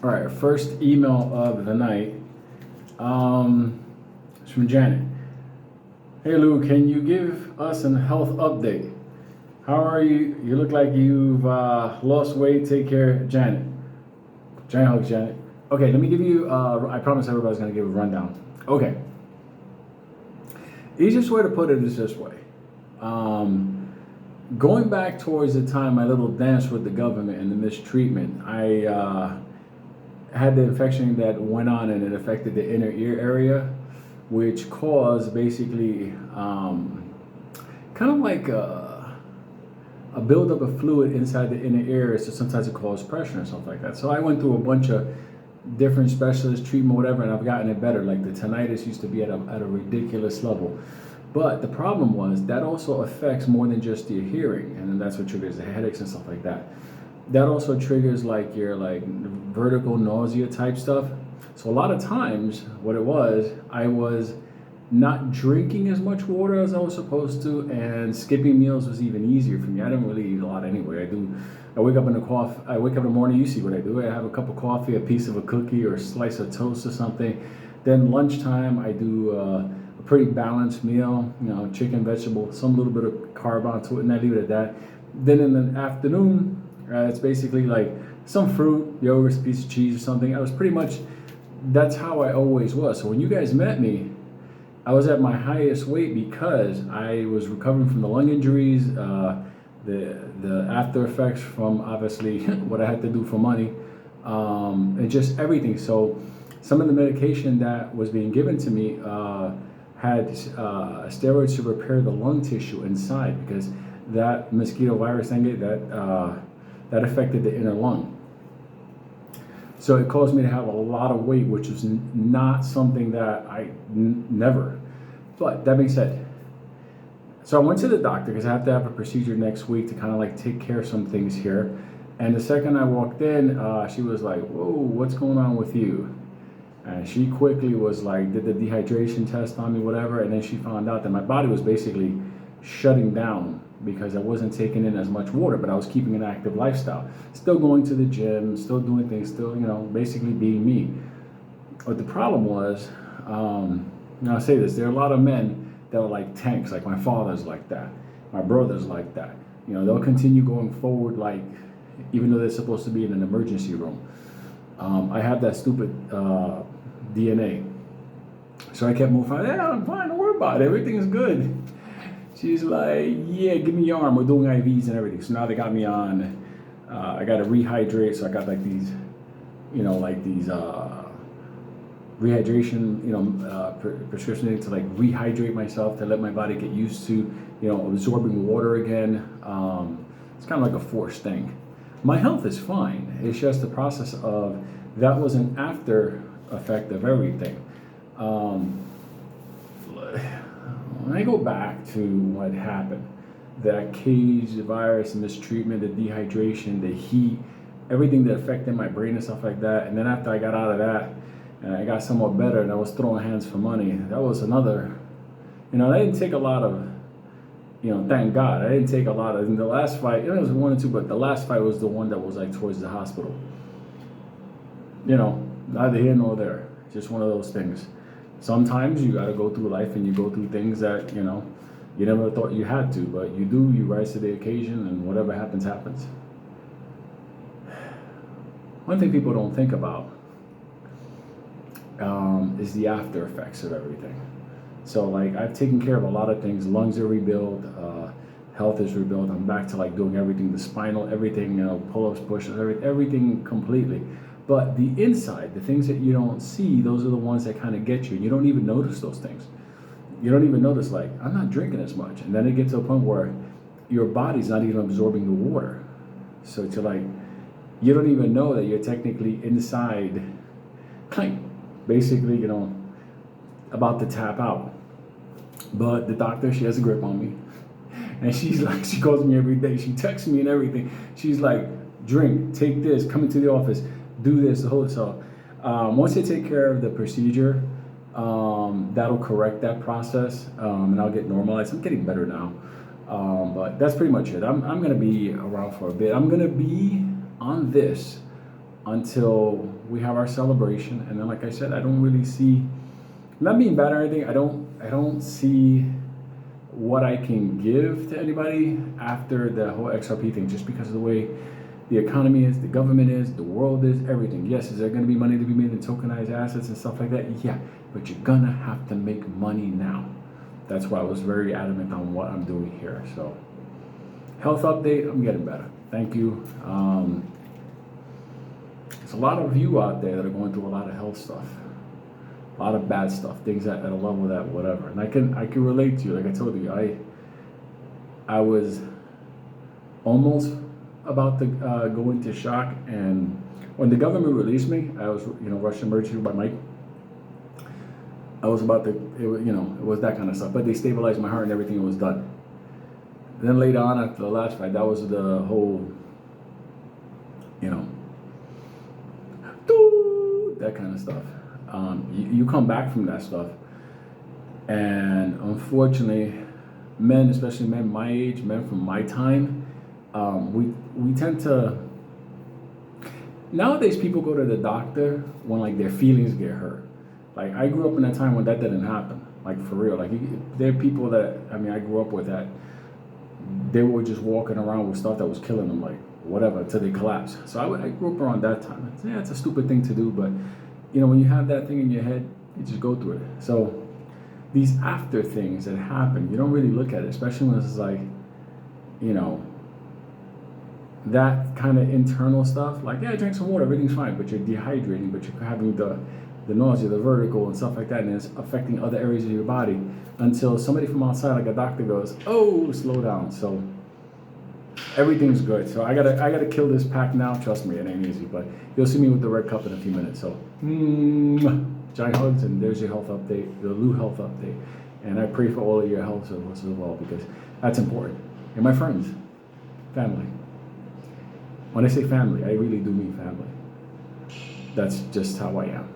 All right, first email of the night. It's from Janet. Hey Lou, can you give us a health update? How are you? You look like you've lost weight. Take care, Janet. Giant hugs, Janet. Okay, let me give you. I promise everybody's gonna give a rundown. Okay. Easiest way to put it is this way. Going back towards the time my little dance with the government and the mistreatment, I had the infection that went on and it affected the inner ear area, which caused basically kind of like a buildup of fluid inside the inner ear. So sometimes it causes pressure and stuff like that. So I went through a bunch of different specialist treatment, whatever, and I've gotten it better. Like the tinnitus used to be at a ridiculous level. But the problem was that also affects more than just your hearing, and then that's what triggers the headaches and stuff like that. That also triggers like your vertical nausea type stuff. So a lot of times what it was, I was not drinking as much water as I was supposed to, and skipping meals was even easier for me. I don't really eat a lot anyway. I wake up in the morning, you see what I do. I have a cup of coffee, a piece of a cookie or a slice of toast or something. Then lunchtime I do a pretty balanced meal, chicken, vegetable, some little bit of carb onto it, and I leave it at that. Then in the afternoon, it's basically like some fruit, yogurt, piece of cheese or something. That's how I always was. So when you guys met me, I was at my highest weight because I was recovering from the lung injuries, the after effects from obviously what I had to do for money, and just everything. So some of the medication that was being given to me had steroids to repair the lung tissue inside, because that mosquito virus dengue that affected the inner lung. So it caused me to have a lot of weight, which was not something that never. But that being said, so I went to the doctor because I have to have a procedure next week to kind of like take care of some things here. And the second I walked in, she was like, "Whoa, what's going on with you?" And she quickly was like, did the dehydration test on me, whatever. And then she found out that my body was basically shutting down because I wasn't taking in as much water, but I was keeping an active lifestyle. Still going to the gym, still doing things, still, basically being me. But the problem was, I'll say this, there are a lot of men that are like tanks, like my father's like that, my brother's like that. They'll continue going forward, like, even though they're supposed to be in an emergency room. I have that stupid DNA. So I kept moving, yeah, I'm fine, don't worry about it, everything is good. She's like, yeah, give me your arm, we're doing IVs and everything. So now they got me on, I got to rehydrate, so I got like these, rehydration, prescription to like rehydrate myself, to let my body get used to, absorbing water again. It's kind of like a forced thing. My health is fine. It's just the process of, that was an after effect of everything. When I go back to what happened, that cage, the virus, mistreatment, the dehydration, the heat, everything that affected my brain and stuff like that. And then after I got out of that and I got somewhat better and I was throwing hands for money, that was another, I didn't take a lot of, thank God, I didn't take a lot of, in the last fight, it was 1 or 2, but the last fight was the one that was like towards the hospital. Neither here nor there, just one of those things. Sometimes you got to go through life and you go through things that, you never thought you had to, but you do, you rise to the occasion, and whatever happens, happens. One thing people don't think about is the after effects of everything. So like, I've taken care of a lot of things. Lungs are rebuilt, health is rebuilt. I'm back to like doing everything, the spinal, everything, pull-ups, push-ups, everything completely. But the inside, the things that you don't see, those are the ones that kind of get you. You don't even notice those things. You don't even notice, like, I'm not drinking as much. And then it gets to a point where your body's not even absorbing the water. So it's like, you don't even know that you're technically inside, like, basically, about to tap out. But the doctor, she has a grip on me. And she's like, she calls me every day. She texts me and everything. She's like, drink, take this, come into the office, do this, the whole so. Once they take care of the procedure, that'll correct that process, and I'll get normalized. I'm getting better now, but that's pretty much it. I'm gonna be around for a bit. I'm gonna be on this until we have our celebration. And then, like I said, I don't really see, not being bad or anything, I don't see what I can give to anybody after the whole XRP thing, just because of the way the economy is, the government is, the world is, everything. Yes, is there going to be money to be made in tokenized assets and stuff like that? Yeah, but you're going to have to make money now. That's why I was very adamant on what I'm doing here. So, health update, I'm getting better. Thank you. There's a lot of you out there that are going through a lot of health stuff, a lot of bad stuff, things at a level that whatever. And I can relate to you. Like I told you, I was almost about to go into shock, and when the government released me, I was rushed emergency by Mike. I was about to, it was that kind of stuff. But they stabilized my heart and everything, it was done. Then later on, after the last fight, that was the whole, that kind of stuff. You come back from that stuff, and unfortunately, men, especially men my age, men from my time, we tend to, nowadays people go to the doctor when like their feelings get hurt. Like I grew up in a time when that didn't happen, like for real. Like there are people that, I grew up with that, they were just walking around with stuff that was killing them, like whatever, until they collapsed. So I grew up around that time. Yeah, it's a stupid thing to do, but when you have that thing in your head, you just go through it. So these after things that happen, you don't really look at it, especially when it's like, that kind of internal stuff. Like, yeah, drink some water, everything's fine, but you're dehydrating, but you're having the nausea, the vertigo, and stuff like that, and it's affecting other areas of your body until somebody from outside, like a doctor, goes, "Oh, slow down." So everything's good. So I gotta kill this pack now. Trust me, it ain't easy, but you'll see me with the red cup in a few minutes. So giant hugs, and there's your health update, the Lou health update, and I pray for all of your health as well, because that's important. And my friends, family. When I say family, I really do mean family. That's just how I am.